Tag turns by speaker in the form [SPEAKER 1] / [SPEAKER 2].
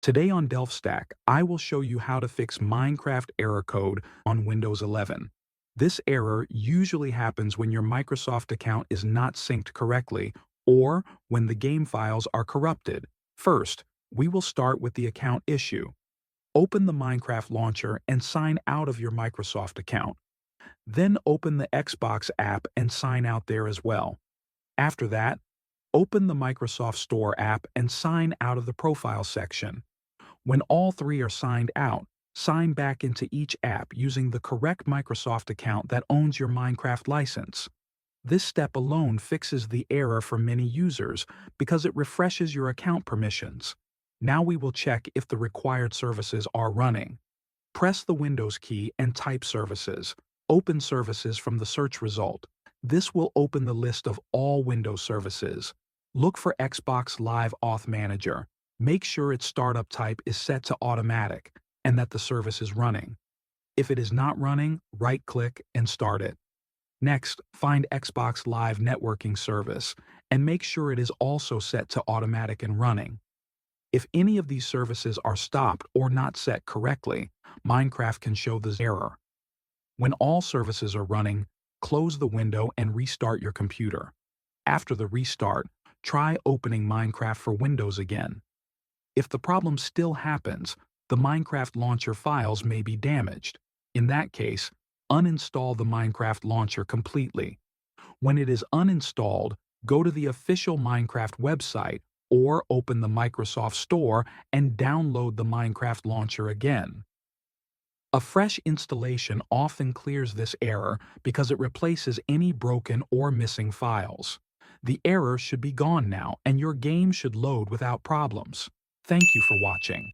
[SPEAKER 1] Today on DelphStack, I will show you how to fix Minecraft error code on Windows 11. This error usually happens when your Microsoft account is not synced correctly or when the game files are corrupted. First, we will start with the account issue. Open the Minecraft launcher and sign out of your Microsoft account. Then open the Xbox app and sign out there as well. After that, open the Microsoft Store app and sign out of the Profile section. When all three are signed out, sign back into each app using the correct Microsoft account that owns your Minecraft license. This step alone fixes the error for many users because it refreshes your account permissions. Now we will check if the required services are running. Press the Windows key and type Services. Open Services from the search result. This will open the list of all Windows services. Look for Xbox Live Auth Manager. Make sure its startup type is set to automatic and that the service is running. If it is not running, right-click and start it. Next, find Xbox Live Networking Service and make sure it is also set to automatic and running. If any of these services are stopped or not set correctly, Minecraft can show this error. When all services are running, close the window and restart your computer. After the restart, try opening Minecraft for Windows again. If the problem still happens, the Minecraft launcher files may be damaged. In that case, uninstall the Minecraft launcher completely. When it is uninstalled, go to the official Minecraft website or open the Microsoft Store and download the Minecraft launcher again. A fresh installation often clears this error because it replaces any broken or missing files. The error should be gone now and your game should load without problems. Thank you for watching.